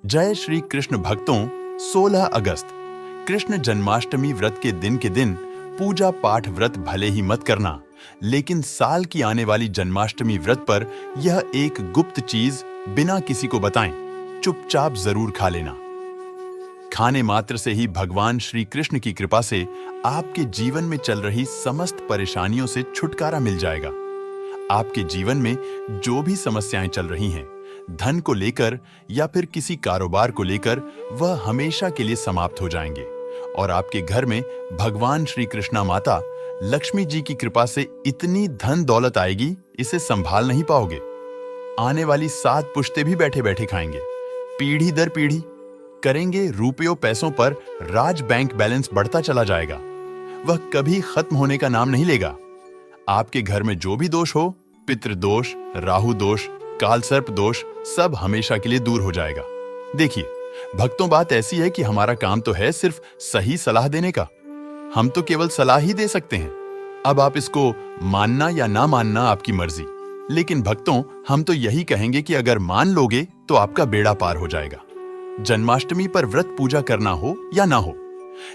जय श्री कृष्ण भक्तों। 16 अगस्त कृष्ण जन्माष्टमी व्रत के दिन पूजा पाठ व्रत भले ही मत करना, लेकिन साल की आने वाली जन्माष्टमी व्रत पर यह एक गुप्त चीज बिना किसी को बताएं चुपचाप जरूर खा लेना। खाने मात्र से ही भगवान श्री कृष्ण की कृपा से आपके जीवन में चल रही समस्त परेशानियों से छुटकारा मिल जाएगा। आपके जीवन में जो भी समस्याएं चल रही हैं, धन को लेकर या फिर किसी कारोबार को लेकर, वह हमेशा के लिए समाप्त हो जाएंगे और आपके घर में भगवान श्री कृष्णा माता लक्ष्मी जी की कृपा से इतनी धन दौलत आएगी, इसे संभाल नहीं पाओगे। आने वाली 7 पुश्ते भी बैठे बैठे खाएंगे। पीढ़ी दर पीढ़ी करेंगे रुपयों पैसों पर राज बैंक बैलेंस बढ़ता चला जाएगा। वह कभी खत्म होने का नाम नहीं लेगा। आपके घर में जो भी दोष हो, पितृ दोष, राहु दोष, काल सर्प दोष, सब हमेशा के लिए दूर हो जाएगा। देखिए भक्तों, बात ऐसी है कि हमारा काम तो है सिर्फ सही सलाह देने का। हम तो केवल सलाह ही दे सकते हैं। अब आप इसको मानना या ना मानना आपकी मर्जी, लेकिन भक्तों हम तो यही कहेंगे कि अगर मान लोगे तो आपका बेड़ा पार हो जाएगा। जन्माष्टमी पर व्रत पूजा करना हो या ना हो,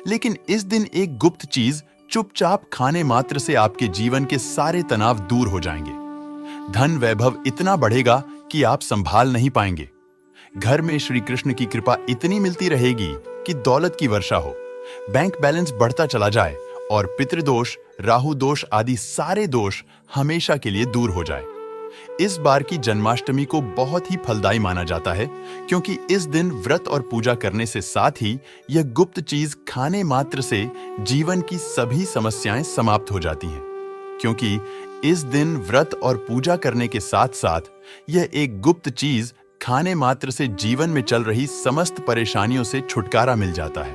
लेकिन इस दिन एक गुप्त चीज चुपचाप खाने मात्र से आपके जीवन के सारे तनाव दूर हो जाएंगे। धन वैभव इतना बढ़ेगा कि आप संभाल नहीं पाएंगे। घर में श्री कृष्ण की कृपा इतनी मिलती रहेगी कि दौलत की वर्षा हो, बैंक बैलेंस बढ़ता चला जाए और पितृदोष, राहु दोष आदि सारे दोष हमेशा के लिए दूर हो जाए। इस बार की जन्माष्टमी को बहुत ही फलदायी माना जाता है, क्योंकि इस दिन व्रत और पूजा करने से साथ ही यह गुप्त चीज खाने मात्र से जीवन की सभी समस्याएं समाप्त हो जाती हैं। क्योंकि इस दिन व्रत और पूजा करने के साथ साथ यह एक गुप्त चीज खाने मात्र से जीवन में चल रही समस्त परेशानियों से छुटकारा मिल जाता है।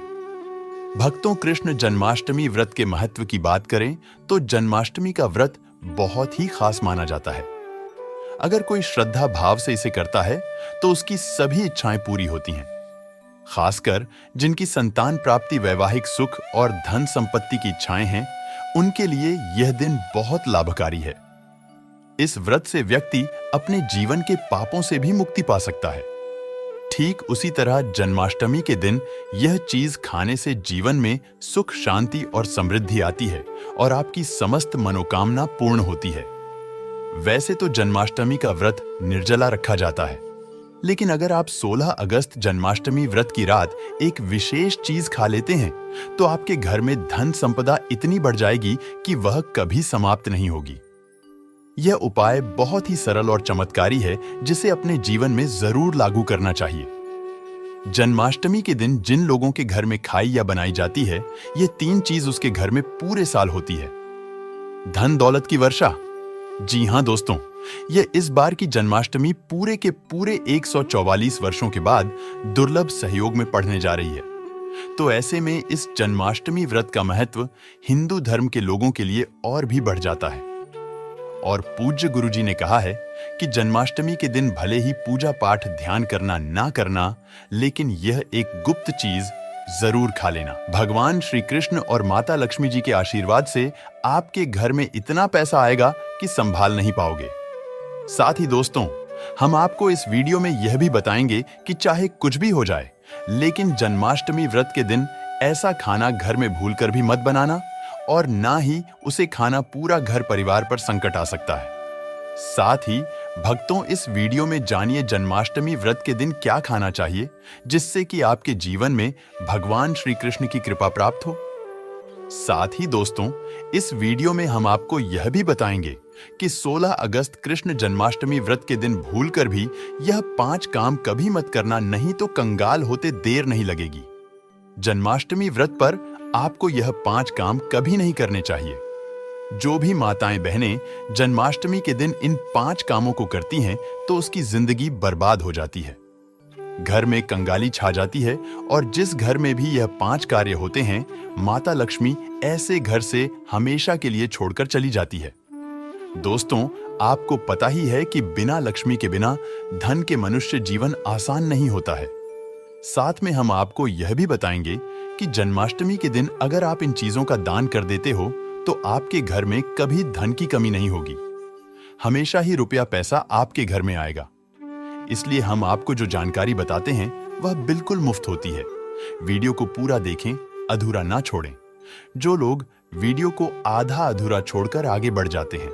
भक्तों, कृष्ण जन्माष्टमी व्रत के महत्व की बात करें तो जन्माष्टमी का व्रत बहुत ही खास माना जाता है। अगर कोई श्रद्धा भाव से इसे करता है तो उसकी सभी इच्छाएं पूरी होती हैं। खासकर जिनकी संतान प्राप्ति, वैवाहिक सुख और धन संपत्ति की इच्छाएं हैं, उनके लिए यह दिन बहुत लाभकारी है। इस व्रत से व्यक्ति अपने जीवन के पापों से भी मुक्ति पा सकता है। ठीक उसी तरह जन्माष्टमी के दिन यह चीज खाने से जीवन में सुख, शांति और समृद्धि आती है और आपकी समस्त मनोकामना पूर्ण होती है। वैसे तो जन्माष्टमी का व्रत निर्जला रखा जाता है, लेकिन अगर आप 16 अगस्त जन्माष्टमी व्रत की रात एक विशेष चीज खा लेते हैं तो आपके घर में धन संपदा इतनी बढ़ जाएगी कि वह कभी समाप्त नहीं होगी। यह उपाय बहुत ही सरल और चमत्कारी है, जिसे अपने जीवन में जरूर लागू करना चाहिए। जन्माष्टमी के दिन जिन लोगों के घर में खाई या बनाई जाती है, ये 3 चीज उसके घर में पूरे साल होती है। धन दौलत की वर्षा। जी हां दोस्तों, यह इस बार की जन्माष्टमी पूरे के पूरे 144 वर्षों के बाद दुर्लभ सहयोग में पड़ने जा रही है। तो ऐसे में इस जन्माष्टमी व्रत का महत्व हिंदू धर्म के लोगों के लिए और भी बढ़ जाता है। और पूज्य गुरुजी ने कहा है कि जन्माष्टमी के दिन भले ही पूजा पाठ ध्यान करना ना करना, लेकिन यह एक गुप्त चीज जरूर खा लेना। भगवान श्री कृष्ण और माता लक्ष्मी जी के आशीर्वाद से आपके घर में इतना पैसा आएगा कि संभाल नहीं पाओगे। साथ ही दोस्तों, हम आपको इस वीडियो में यह भी बताएंगे कि चाहे कुछ भी हो जाए, लेकिन जन्माष्टमी व्रत के दिन ऐसा खाना घर में भूलकर भी मत बनाना, और ना ही उसे खाना पूरा घर परिवार पर संकट आ सकता है। साथ ही भक्तों, इस वीडियो में जानिए जन्माष्टमी व्रत के दिन क्या खाना चाहिए, जिससे कि आपके जीवन में भगवान श्री कृष्ण की कृपा प्राप्त हो। साथ ही दोस्तों, इस वीडियो में हम आपको यह भी बताएंगे कि 16 अगस्त कृष्ण जन्माष्टमी व्रत के दिन भूलकर भी यह 5 काम कभी मत करना, नहीं तो कंगाल होते देर नहीं लगेगी। जन्माष्टमी व्रत पर आपको यह 5 काम कभी नहीं करने चाहिए। जो भी माताएं बहनें जन्माष्टमी के दिन इन 5 कामों को करती हैं तो उसकी जिंदगी बर्बाद हो जाती है, घर में कंगाली छा जाती है, और जिस घर में भी यह 5 कार्य होते हैं, माता लक्ष्मी ऐसे घर से हमेशा के लिए छोड़कर चली जाती है। दोस्तों, आपको पता ही है कि बिना लक्ष्मी के बिना धन के मनुष्य जीवन आसान नहीं होता है। साथ में हम आपको यह भी बताएंगे कि जन्माष्टमी के दिन अगर आप इन चीजों का दान कर देते हो तो आपके घर में कभी धन की कमी नहीं होगी। हमेशा ही रुपया पैसा आपके घर में आएगा। इसलिए हम आपको जो जानकारी बताते हैं वह बिल्कुल मुफ्त होती है। वीडियो को पूरा देखें, अधूरा ना छोड़ें। जो लोग वीडियो को आधा अधूरा छोड़कर आगे बढ़ जाते हैं,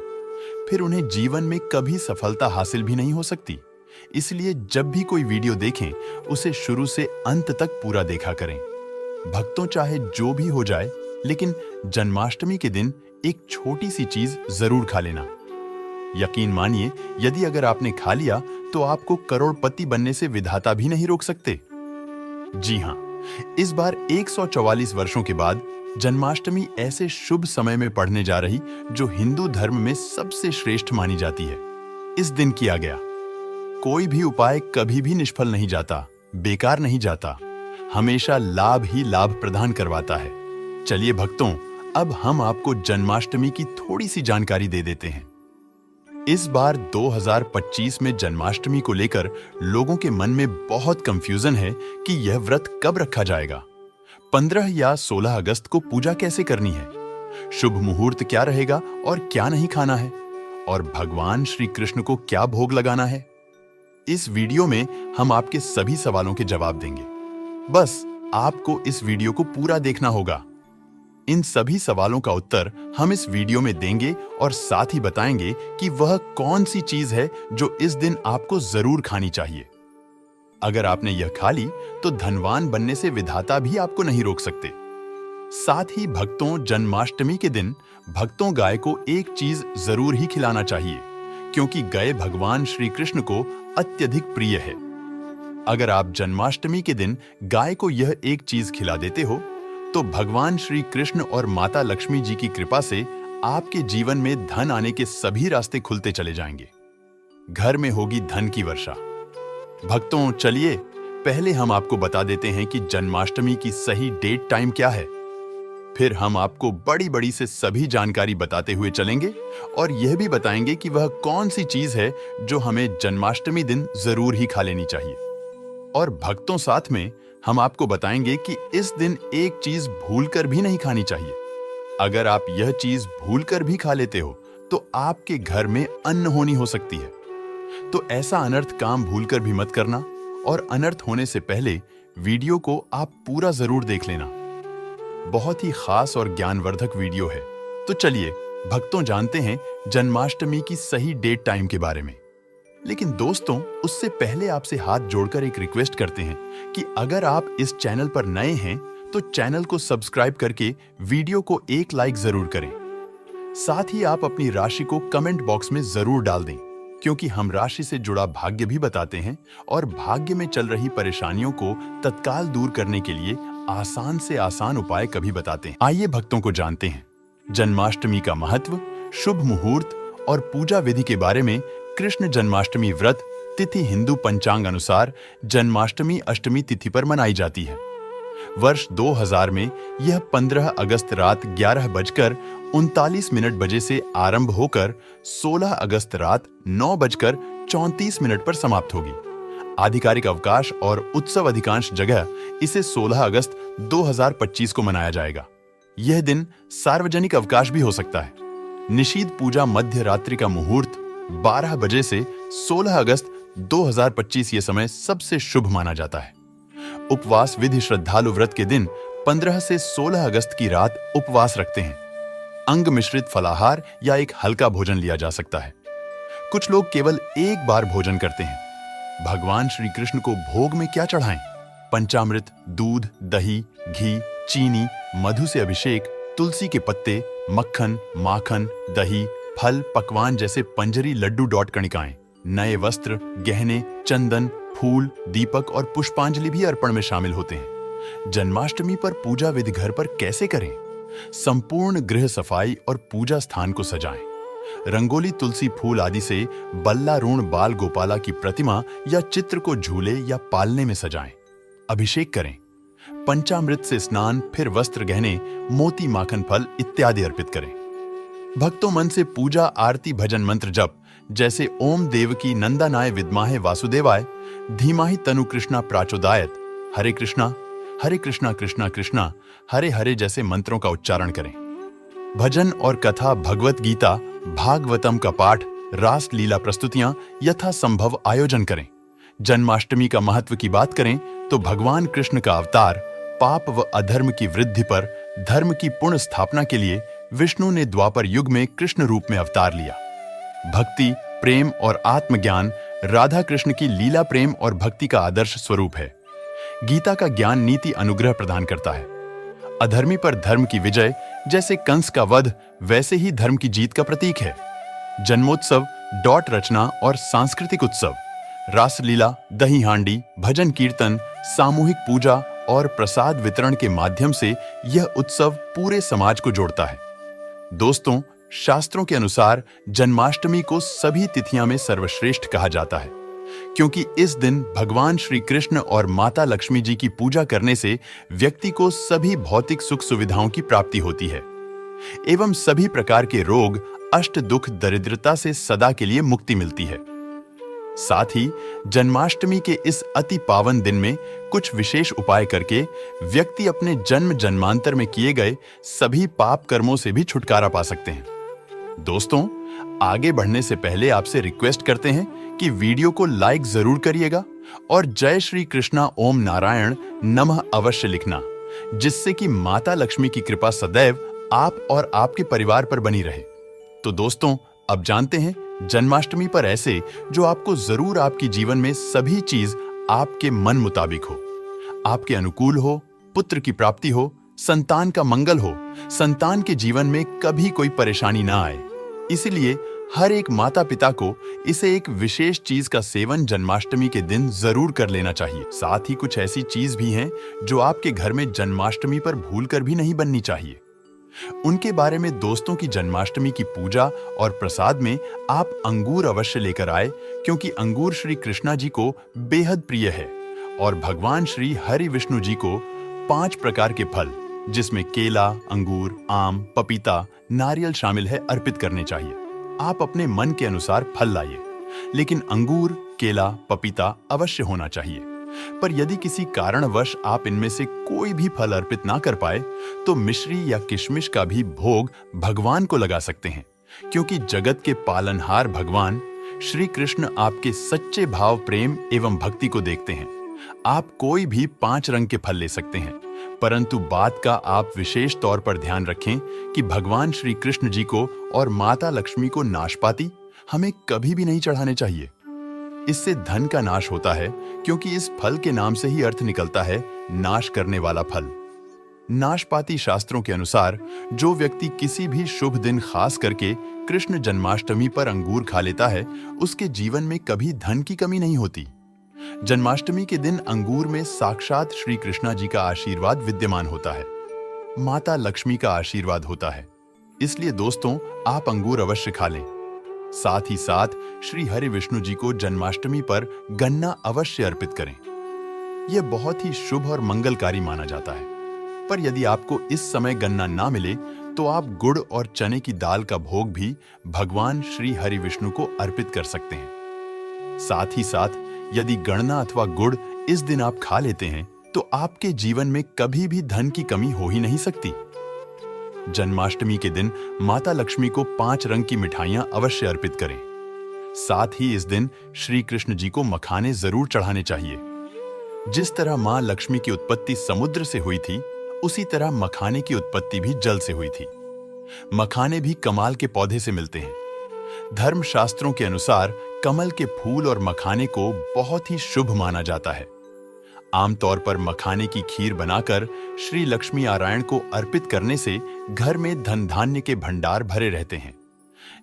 फिर उन्हें जीवन में कभी सफलता हासिल भी नहीं हो सकती। इसलिए जब भी कोई वीडियो देखें, उसे शुरू से अंत तक पूरा देखा करें। भक्तों, चाहे जो भी हो जाए, लेकिन जन्माष्टमी के दिन एक छोटी सी चीज जरूर खा लेना। यकीन मानिए, यदि अगर आपने खा लिया तो आपको करोड़पति बनने से विधाता भी नहीं रोक सकते। जी हां, इस बार 144 वर्षों के बाद जन्माष्टमी ऐसे शुभ समय में पड़ने जा रही जो हिंदू धर्म में सबसे श्रेष्ठ मानी जाती है। इस दिन किया गया कोई भी उपाय कभी भी निष्फल नहीं जाता, बेकार नहीं जाता, हमेशा लाभ ही लाभ प्रदान करवाता है। चलिए भक्तों, अब हम आपको जन्माष्टमी की थोड़ी सी जानकारी दे देते हैं। इस बार 2025 में जन्माष्टमी को लेकर लोगों के मन में बहुत कंफ्यूजन है कि यह व्रत कब रखा जाएगा, 15 या 16 अगस्त को पूजा कैसे करनी है, शुभ मुहूर्त क्या रहेगा और क्या नहीं खाना है, और भगवान श्री कृष्ण को क्या भोग लगाना है। इस वीडियो में हम आपके सभी सवालों के जवाब देंगे। बस आपको इस वीडियो को पूरा देखना होगा। इन सभी सवालों का उत्तर हम इस वीडियो में देंगे और साथ ही बताएंगे कि वह कौन सी चीज है जो इस दिन आपको जरूर खानी चाहिए। अगर आपने यह खा ली तो धनवान बनने से विधाता भी आपको नहीं रोक सकते। साथ ही भक्तों, जन्माष्टमी के दिन भक्तों गाय को एक चीज जरूर ही खिलाना चाहिए, क्योंकि गाय भगवान श्री कृष्ण को अत्यधिक प्रिय है। अगर आप जन्माष्टमी के दिन गाय को यह एक चीज खिला देते हो तो भगवान श्री कृष्ण और माता लक्ष्मी जी की कृपा से आपके जीवन में धन आने के सभी रास्ते खुलते चले जाएंगे। घर में होगी धन की वर्षा। भक्तों, चलिए पहले हम आपको बता देते हैं कि जन्माष्टमी की सही डेट टाइम क्या है। फिर हम आपको बड़ी बड़ी से सभी जानकारी बताते हुए चलेंगे और यह भी बताएंगे कि वह कौन सी चीज है जो हमें जन्माष्टमी दिन जरूर ही खा लेनी चाहिए। और भक्तों, साथ में हम आपको बताएंगे कि इस दिन एक चीज भूलकर भी नहीं खानी चाहिए। अगर आप यह चीज भूलकर भी खा लेते हो तो आपके घर में अन्न होनी हो सकती है। तो ऐसा अनर्थ काम भूलकर भी मत करना, और अनर्थ होने से पहले वीडियो को आप पूरा जरूर देख लेना। बहुत ही खास और ज्ञानवर्धक वीडियो है। तो चलिए भक्तों, जानते हैं जन्माष्टमी की सही डेट टाइम के बारे में। लेकिन दोस्तों, उससे पहले आपसे हाथ जोड़कर एक रिक्वेस्ट करते हैं कि अगर आप इस चैनल पर नए हैं तो चैनल को सब्सक्राइब करके वीडियो को एक लाइक जरूर करें। साथ ही आप अपनी राशि को कमेंट बॉक्स में जरूर डाल दें, क्योंकि हम राशि से जुड़ा भाग्य भी बताते हैं और भाग्य में चल रही परेशानियों को तत्काल दूर करने के लिए आसान से आसान उपाय कभी बताते हैं। आइए भक्तों को जानते हैं जन्माष्टमी का महत्व, शुभ मुहूर्त और पूजा विधि के बारे में। कृष्ण जन्माष्टमी व्रत तिथि हिंदू पंचांग अनुसार जन्माष्टमी अष्टमी तिथि पर मनाई जाती है। वर्ष 2000 में यह 15 अगस्त रात 11:39 बजे से आरंभ होकर 16 अगस्त रात 9:34 पर समाप्त होगी। आधिकारिक अवकाश और उत्सव अधिकांश जगह इसे 16 अगस्त 2025 को मनाया जाएगा। यह दिन सार्वजनिक अवकाश भी हो सकता है। निषीध पूजा मध्य रात्रि का मुहूर्त 12 बजे से 16 अगस्त 2025 ये समय सबसे शुभ माना जाता है। उपवास विधि श्रद्धालु व्रत के दिन 15 से 16 अगस्त की रात उपवास रखते हैं। अंग मिश्रित फलाहार या एक हल्का भोजन लिया जा सकता है। कुछ लोग केवल एक बार भोजन करते हैं। भगवान श्री कृष्ण को भोग में क्या चढ़ाएं? पंचामृत, दूध, दही, घी, चीनी, मधु से अभिषेक, तुलसी के पत्ते, मक्खन, माखन, दही, फल, पकवान जैसे पंजरी, लड्डू, डॉट कणिकाएं, नए वस्त्र, गहने, चंदन, फूल, दीपक और पुष्पांजलि भी अर्पण में शामिल होते हैं। जन्माष्टमी पर पूजा विधि घर पर कैसे करें? संपूर्ण गृह सफाई और पूजा स्थान को सजाएं। रंगोली, तुलसी, फूल आदि से बल्लारूण बाल गोपाला की प्रतिमा या चित्र को झूले या पालने में सजाएं। अभिषेक करें। पंचामृत से स्नान, फिर वस्त्र, गहने, मोती, माखन, फल इत्यादि अर्पित करें। भक्तों, मन से पूजा, आरती, भजन, मंत्र जप जैसे ओम देवकी नंदनाय विद्महे वासुदेवाय धीमहि तनु कृष्णा प्राचोदयात, हरे कृष्णा कृष्णा कृष्णा हरे हरे जैसे मंत्रों का उच्चारण करें। भजन और कथा, भगवत गीता, भागवतम का पाठ, रास लीला प्रस्तुतियां यथा संभव आयोजन करें। जन्माष्टमी का महत्व की बात करें तो भगवान कृष्ण का अवतार पाप व अधर्म की वृद्धि पर धर्म की पुण्य स्थापना के लिए विष्णु ने द्वापर युग में कृष्ण रूप में अवतार लिया। भक्ति, प्रेम और आत्मज्ञान राधा कृष्ण की लीला प्रेम और भक्ति का आदर्श स्वरूप है। गीता का ज्ञान नीति अनुग्रह प्रदान करता है। अधर्मी पर धर्म की विजय, जैसे कंस का वध वैसे ही धर्म की जीत का प्रतीक है। जन्मोत्सव, डॉट रचना और सांस्कृतिक उत्सव, रासलीला, दही हांडी, भजन कीर्तन, सामूहिक पूजा और प्रसाद वितरण के माध्यम से यह उत्सव पूरे समाज को जोड़ता है। दोस्तों, शास्त्रों के अनुसार जन्माष्टमी को सभी तिथियां में सर्वश्रेष्ठ कहा जाता है, क्योंकि इस दिन भगवान श्री कृष्ण और माता लक्ष्मी जी की पूजा करने से व्यक्ति को सभी भौतिक सुख सुविधाओं की प्राप्ति होती है एवं सभी प्रकार के रोग, अष्ट दुख, दरिद्रता से सदा के लिए मुक्ति मिलती है। साथ ही जन्माष्टमी के इस अति पावन दिन में कुछ विशेष उपाय करके व्यक्ति अपने जन्म जन्मांतर में किए गए सभी पाप कर्मों से भी छुटकारा पा सकते हैं। दोस्तों, आगे बढ़ने से पहले आपसे रिक्वेस्ट करते हैं कि वीडियो को लाइक जरूर करिएगा और जय श्री कृष्णा ओम नारायण नमः अवश्य लिखना, जिससे कि माता लक्ष्मी की कृपा सदैव आप और आपके परिवार पर बनी रहे। तो दोस्तों, अब जानते हैं जन्माष्टमी पर ऐसे जो आपको जरूर आपकी जीवन में सभी चीज आपके मन मुताबिक हो, आपके अनुकूल हो, पुत्र की प्राप्ति हो, संतान का मंगल हो, संतान के जीवन में कभी कोई परेशानी ना आए। इसलिए हर एक माता पिता को इसे एक विशेष चीज का सेवन जन्माष्टमी के दिन जरूर कर लेना चाहिए। साथ ही कुछ ऐसी चीज भी हैं जो आपके घर में जन्माष्टमी पर भूलकर भी नहीं बननी चाहिए। उनके बारे में दोस्तों की जन्माष्टमी की पूजा और प्रसाद में आप अंगूर अवश्य लेकर आए, क्योंकि अंगूर श्री कृष्णा जी को बेहद प्रिय है और भगवान श्री हरि विष्णु जी को 5 प्रकार के फल, जिसमें केला, अंगूर, आम, पपीता, नारियल शामिल है, अर्पित करने चाहिए। आप अपने मन के अनुसार फल लाइए, लेकिन अंगूर, केला, पपीता अवश्य होना चाहिए। पर यदि किसी कारणवश आप इनमें से कोई भी फल अर्पित ना कर पाए तो मिश्री या किशमिश का भी भोग भगवान को लगा सकते हैं, क्योंकि जगत के पालनहार भगवान श्री कृष्ण आपके सच्चे भाव, प्रेम एवं भक्ति को देखते हैं। आप कोई भी 5 रंग के फल ले सकते हैं, परंतु बात का आप विशेष तौर पर ध्यान रखें कि भगवान श्री कृष्ण जी को और माता लक्ष्मी को नाशपाती हमें कभी भी नहीं चढ़ाने चाहिए। इससे धन का नाश होता है, क्योंकि इस फल के नाम से ही अर्थ निकलता है नाश करने वाला फल। नाशपाती शास्त्रों के अनुसार जो व्यक्ति किसी भी शुभ दिन खास करके कृष्ण जन्माष्टमी पर अंगूर खा लेता है, उसके जीवन में कभी धन की कमी नहीं होती। जन्माष्टमी के दिन अंगूर में साक्षात श्री कृष्णा जी का आशीर्वाद विद्यमान होता है, माता लक्ष्मी का आशीर्वाद होता है। इसलिए दोस्तों, आप अंगूर अवश्य खा लें। साथ ही साथ श्री हरि विष्णु जी को जन्माष्टमी पर गन्ना अवश्य अर्पित करें। यह बहुत ही शुभ और मंगलकारी माना जाता है। पर यदि आपको इस समय गन्ना ना मिले तो आप गुड़ और चने की दाल का भोग भी भगवान श्री हरि विष्णु को अर्पित कर सकते हैं। साथ ही साथ यदि गन्ना अथवा गुड़ इस दिन आप खा लेते हैं तो आपके जीवन में कभी भी धन की कमी हो ही नहीं सकती। जन्माष्टमी के दिन माता लक्ष्मी को 5 रंग की मिठाइयां अवश्य अर्पित करें। साथ ही इस दिन श्री कृष्ण जी को मखाने जरूर चढ़ाने चाहिए। जिस तरह मां लक्ष्मी की उत्पत्ति समुद्र से हुई थी, उसी तरह मखाने की उत्पत्ति भी जल से हुई थी। मखाने भी कमाल के पौधे से मिलते हैं। धर्म शास्त्रों के अनुसार कमल के फूल और मखाने को बहुत ही शुभ माना जाता है। आमतौर पर मखाने की खीर बनाकर श्री लक्ष्मी नारायण को अर्पित करने से घर में धन धान्य के भंडार भरे रहते हैं।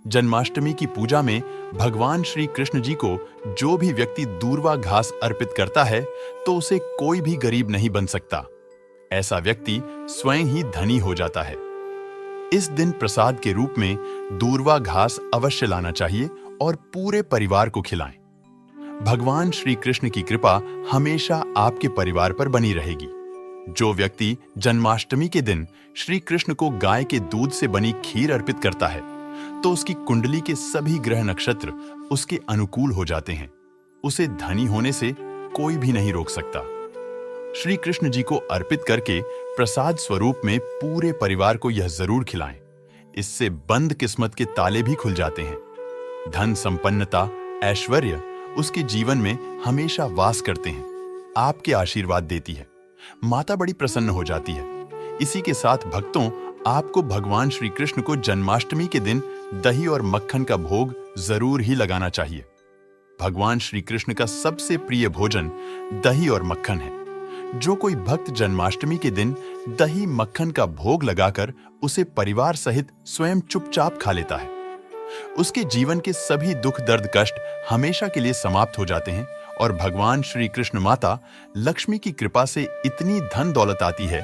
जन्माष्टमी की पूजा में भगवान श्री कृष्ण जी को जो भी व्यक्ति दूर्वा घास अर्पित करता है तो उसे कोई भी गरीब नहीं बन सकता। ऐसा व्यक्ति स्वयं ही धनी हो जाता है। इस दिन प्रसाद के रूप में दूर्वा घास अवश्य लाना चाहिए और पूरे परिवार को खिलाएं। भगवान श्री कृष्ण की कृपा हमेशा आपके परिवार पर बनी रहेगी। जो व्यक्ति जन्माष्टमी के दिन श्री कृष्ण को गाय के दूध से बनी खीर अर्पित करता है तो उसकी कुंडली के सभी ग्रह नक्षत्र उसके अनुकूल हो जाते हैं। उसे धनी होने से कोई भी नहीं रोक सकता। श्री कृष्ण जी को अर्पित करके प्रसाद स्वरूप में पूरे परिवार को यह जरूर खिलाएं। इससे बंद किस्मत के ताले भी खुल जाते हैं। धन संपन्नता, ऐश्वर्य उसके जीवन में हमेशा वास करते हैं। आपके आशीर्वाद देती है। माता बड़ी प्रसन्न हो जाती है। इसी के साथ भक्तों, आपको भगवान श्री कृष्ण को जन्माष्टमी के दिन दही और मक्खन का भोग जरूर ही लगाना चाहिए। भगवान श्री कृष्ण का सबसे प्रिय भोजन दही और मक्खन है। जो कोई भक्त जन्माष्टमी के दिन दही मक्खन का भोग लगाकर उसे परिवार सहित स्वयं चुपचाप खा लेता है, उसके जीवन के सभी दुख दर्द कष्ट हमेशा के लिए समाप्त हो जाते हैं और भगवान श्री कृष्ण माता लक्ष्मी की कृपा से इतनी धन दौलत आती है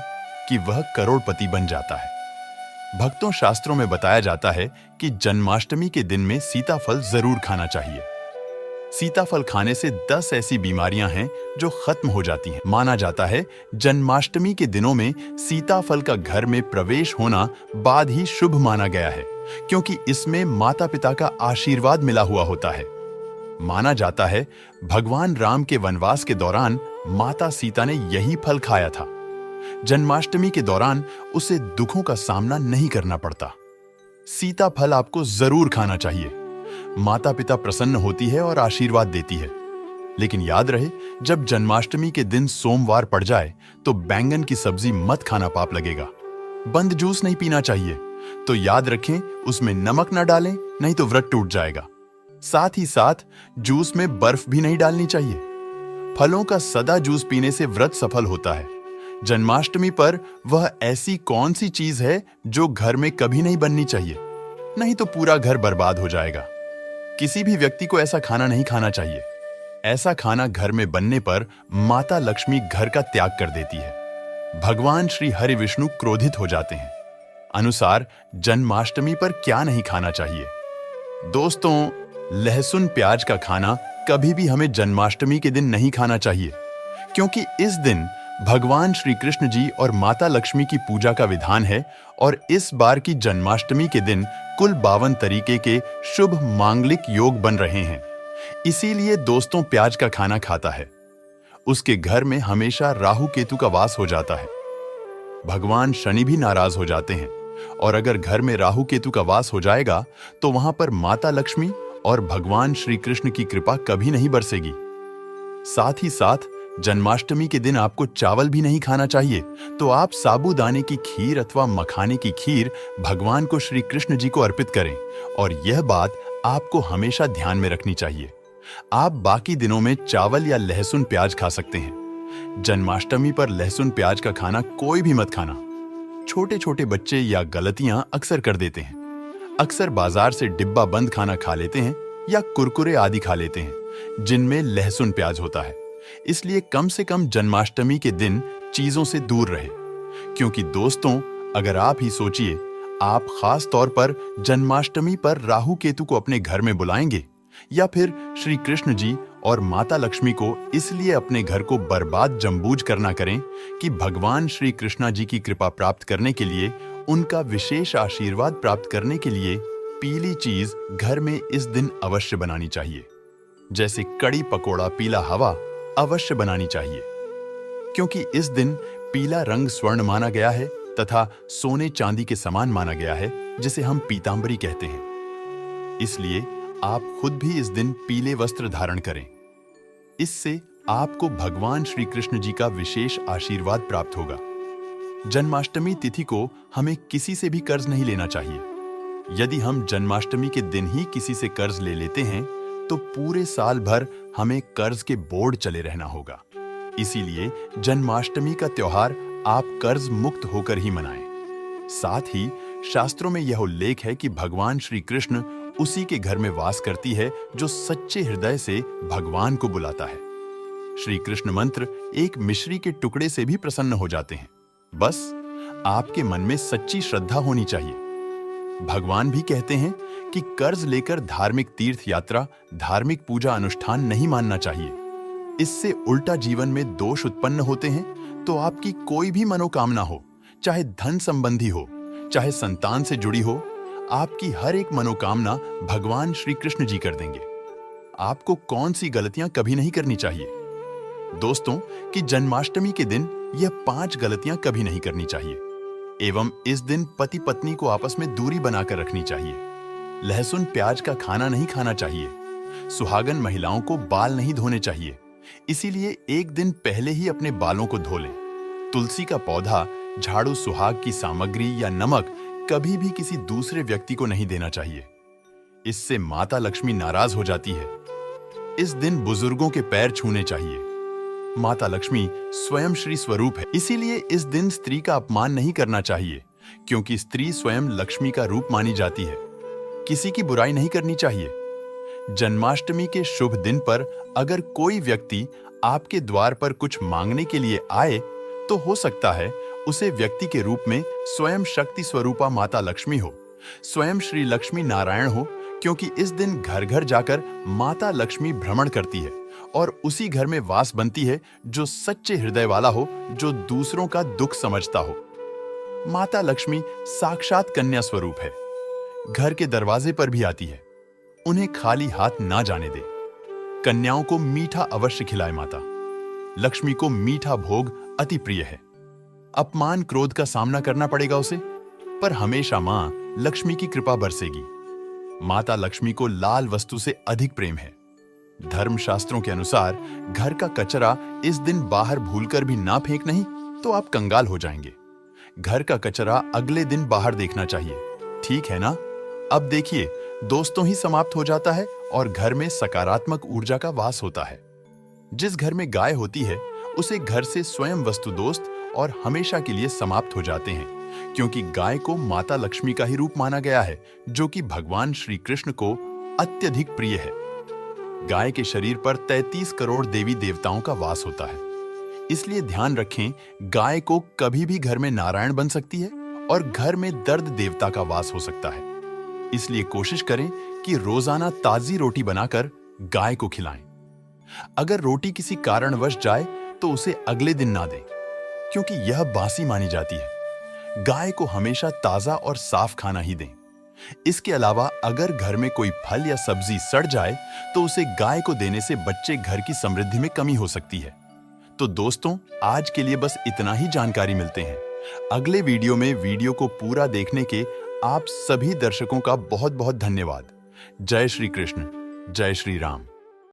कि वह करोड़पति बन जाता है। भक्तों, शास्त्रों में बताया जाता है कि जन्माष्टमी के दिन में सीताफल जरूर खाना चाहिए। सीताफल खाने से 10 ऐसी बीमारियां हैं जो खत्म हो जाती हैं। माना जाता है जन्माष्टमी के दिनों में सीताफल का घर में प्रवेश होना बाद ही शुभ माना गया है, क्योंकि इसमें माता पिता का आशीर्वाद मिला हुआ होता है। माना जाता है भगवान राम के वनवास के दौरान माता सीता ने यही फल खाया था। जन्माष्टमी के दौरान उसे दुखों का सामना नहीं करना पड़ता। सीताफल आपको जरूर खाना चाहिए। माता पिता प्रसन्न होती है और आशीर्वाद देती है। लेकिन याद रहे, जब जन्माष्टमी के दिन सोमवार पड़ जाए तो बैंगन की सब्जी मत खाना, पाप लगेगा। बंद जूस नहीं पीना चाहिए, तो याद रखें उसमें नमक ना डालें, नहीं तो व्रत टूट जाएगा। साथ ही साथ जूस में बर्फ भी नहीं डालनी चाहिए। फलों का सदा जूस पीने से व्रत सफल होता है। जन्माष्टमी पर वह ऐसी कौन सी चीज है जो घर में कभी नहीं बननी चाहिए, नहीं तो पूरा घर बर्बाद हो जाएगा। किसी भी व्यक्ति को ऐसा खाना नहीं खाना चाहिए। ऐसा खाना घर में बनने पर माता लक्ष्मी घर का त्याग कर देती है। भगवान श्री हरि विष्णु क्रोधित हो जाते हैं। अनुसार जन्माष्टमी पर क्या नहीं खाना चाहिए? दोस्तों, लहसुन प्याज का खाना कभी भी हमें जन्माष्टमी के दिन नहीं खाना चाहिए, क्योंकि इस दिन भगवान श्री कृष्ण जी और माता लक्ष्मी की पूजा का विधान है और इस बार की जन्माष्टमी के दिन कुल 52 तरीके के शुभ मांगलिक योग बन रहे हैं। इसीलिए दोस्तों, प्याज का खाना खाता है उसके घर में हमेशा राहु केतु का वास हो जाता है। भगवान शनि भी नाराज हो जाते हैं और अगर घर में राहु केतु का वास हो जाएगा तो वहां पर माता लक्ष्मी और भगवान श्री कृष्ण की कृपा कभी नहीं बरसेगी। साथ ही साथ जन्माष्टमी के दिन आपको चावल भी नहीं खाना चाहिए, तो आप साबूदाने की खीर अथवा मखाने की खीर भगवान को श्री कृष्ण जी को अर्पित करें और यह बात आपको हमेशा ध्यान में रखनी चाहिए। आप बाकी दिनों में चावल या लहसुन प्याज खा सकते हैं। जन्माष्टमी पर लहसुन प्याज का खाना कोई भी मत खाना। छोटे छोटे बच्चे या गलतियां अक्सर कर देते हैं। अक्सर बाजार से डिब्बा बंद खाना खा लेते हैं या कुरकुरे आदि खा लेते हैं जिनमें लहसुन प्याज होता है। इसलिए कम से कम जन्माष्टमी के दिन चीजों से दूर रहे, क्योंकि दोस्तों, अगर आप ही सोचिए, आप खास तौर पर जन्माष्टमी पर राहु केतु को अपने घर में बुलाएंगे या फिर श्री कृष्ण जी और माता लक्ष्मी को इसलिए अपने घर को बर्बाद जम्बूज करना करें कि भगवान श्री कृष्णा जी की कृपा प्राप्त करने के लिए, उनका विशेष आशीर्वाद प्राप्त करने के लिए पीली चीज घर में इस दिन अवश्य बनानी चाहिए। जैसे कड़ी पकोड़ा पीला हवा अवश्य बनानी चाहिए, क्योंकि इस दिन पीला रंग स्वर्ण माना गया है तथा सोने चांदी के समान माना गया है, जिसे हम पीतांबरी कहते हैं। इसलिए आप खुद भी इस दिन पीले वस्त्र धारण करें। इससे आपको भगवान श्री कृष्ण जी का विशेष आशीर्वाद प्राप्त होगा। जन्माष्टमी तिथि को हमें किसी से भी कर्ज नहीं लेना चाहिए। यदि हम जन्माष्टमी के दिन ही किसी से कर्ज ले लेते हैं तो पूरे साल भर हमें कर्ज के बोझ चले रहना होगा। इसीलिए जन्माष्टमी का त्योहार आप कर्ज मुक्त होकर ही मनाएं। साथ ही शास्त्रों में यह उल्लेख है कि भगवान श्री कृष्ण उसी के घर में वास करती है जो सच्चे हृदय से भगवान को बुलाता है। श्री कृष्ण मंत्र एक मिश्री के टुकड़े से भी प्रसन्न हो जाते हैं। बस आपके मन में सच्ची श्रद्धा होनी चाहिए। भगवान भी कहते हैं कि कर्ज लेकर धार्मिक तीर्थ यात्रा, धार्मिक पूजा अनुष्ठान नहीं मानना चाहिए। इससे उल्टा जीवन में दोष उत्पन्न होते हैं। तो आपकी कोई भी मनोकामना हो, चाहे धन संबंधी हो, चाहे संतान से जुड़ी हो, आपकी हर एक मनोकामना भगवान श्री कृष्ण जी कर देंगे। आपको कौन सी गलतियां कभी नहीं करनी चाहिए? दोस्तों, कि जन्माष्टमी के दिन यह 5 गलतियां कभी नहीं करनी चाहिए। एवं इस दिन पति पत्नी को आपस में दूरी बनाकर रखनी चाहिए। लहसुन प्याज का खाना नहीं खाना चाहिए। सुहागन महिलाओं को बाल नहीं धोने चाहिए। इसीलिए एक दिन पहले ही अपने बालों को धो लें। तुलसी का पौधा, झाड़ू सुहाग की सामग्री या नमक कभी भी किसी दूसरे व्यक्ति को नहीं देना चाहिए। इससे माता लक्ष्मी नाराज हो जाती है। इस दिन बुजुर्गों के पैर छूने चाहिए। माता लक्ष्मी स्वयं श्री स्वरूप है, इसीलिए इस दिन स्त्री का अपमान नहीं करना चाहिए, क्योंकि स्त्री स्वयं लक्ष्मी का रूप मानी जाती है। किसी की बुराई नहीं करनी चाहिए। जन्माष्टमी के शुभ दिन पर अगर कोई व्यक्ति आपके द्वार पर कुछ मांगने के लिए आए, तो हो सकता है उसे व्यक्ति के रूप में स्वयं शक्ति स्वरूपा माता लक्ष्मी हो, स्वयं श्री लक्ष्मी नारायण हो, क्योंकि इस दिन घर घर जाकर माता लक्ष्मी भ्रमण करती है और उसी घर में वास बनती है जो सच्चे हृदय वाला हो, जो दूसरों का दुख समझता हो। माता लक्ष्मी साक्षात कन्या स्वरूप है, घर के दरवाजे पर भी आती है। उन्हें खाली हाथ ना जाने दे। कन्याओं को मीठा अवश्य खिलाए। माता लक्ष्मी को मीठा भोग अति प्रिय है। अपमान क्रोध का सामना करना पड़ेगा उसे, पर हमेशा मां लक्ष्मी की कृपा बरसेगी। माता लक्ष्मी को लाल वस्तु से अधिक प्रेम है। धर्मशास्त्रों के अनुसार घर का कचरा इस दिन बाहर भूलकर भी ना फेंक नहीं तो आप कंगाल हो जाएंगे। घर का कचरा अगले दिन बाहर देखना चाहिए, ठीक है ना? अब देखिए, दोस्तों ही समाप्त हो जाता है और घर में सकारात्मक ऊर्जा का वास होता है। जिस घर में गाय होती है उसे घर से स्वयं वस्तु दोस्त और हमेशा के लिए समाप्त हो जाते हैं, क्योंकि गाय को माता लक्ष्मी का ही रूप माना गया है, जो कि भगवान श्री कृष्ण को अत्यधिक प्रिय है। गाय के शरीर पर 33 करोड़ देवी देवताओं का वास होता है, इसलिए ध्यान रखें, गाय को कभी भी घर में नारायण बन सकती है और घर में दर्द देवता का वास हो सकता है। इसलिए कोशिश करें कि रोजाना ताजी रोटी बनाकर गाय को खिलाएं। अगर रोटी किसी कारणवश जाए तो उसे अगले दिन ना दें, क्योंकि यह बासी मानी जाती है। गाय को हमेशा ताजा और साफ खाना ही दें। इसके अलावा अगर घर में कोई फल या सब्जी सड़ जाए तो उसे गाय को देने से बच्चे घर की समृद्धि में कमी हो सकती है। तो दोस्तों, आज के लिए बस इतना ही जानकारी मिलते हैं। अगले वीडियो में वीडियो को पूरा देखने के आप सभी दर्शकों का बहुत बहुत धन्यवाद। जय श्री कृष्ण, जय श्री राम।